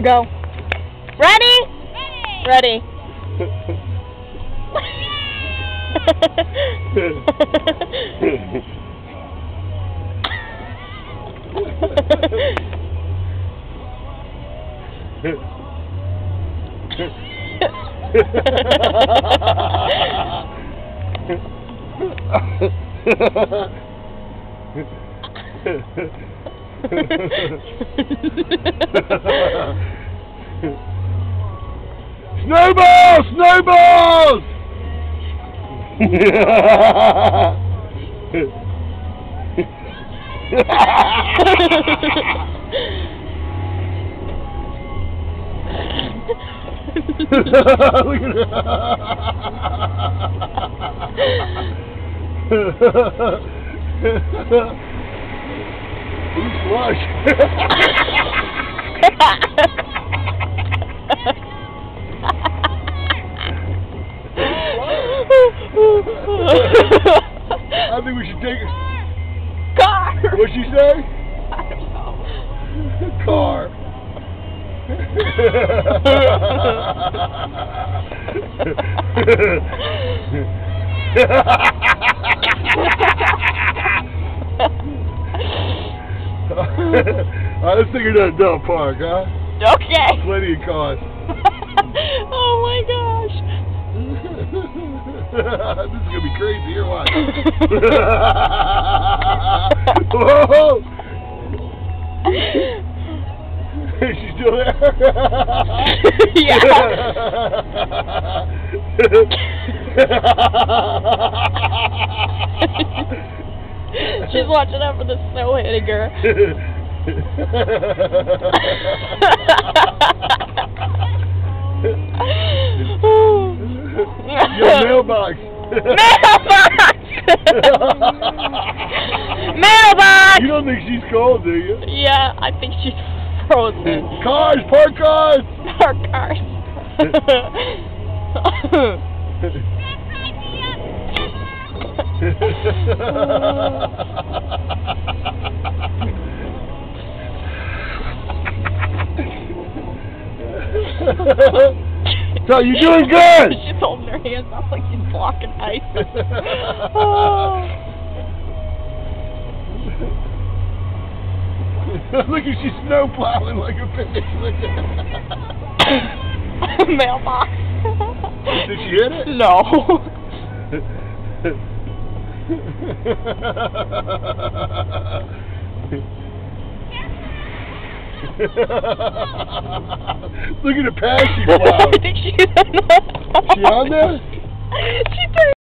Go. Ready? Ready. Snowballs! Snowballs! Look at that. He's flush. I think we should take it. Car! What'd she say? I don't know. Car. Alright, let's take her to the dog park, huh? Okay. Plenty of cars. Oh my gosh. This is gonna be crazy. Here, watch. Whoa! Is she still there? Yeah. She's watching out for the snow hitting her. Your mailbox. Mailbox! Mailbox! You don't think she's cold, do you? Yeah, I think she's frozen. Cars! Park cars! Park cars. So you're doing good! She's holding her hands up like she's blocking ice. Oh. Look at she's snow plowing like a bitch. Mailbox. Did she hit it? No. Look at the path she plowed. I think she's on She on there? She turned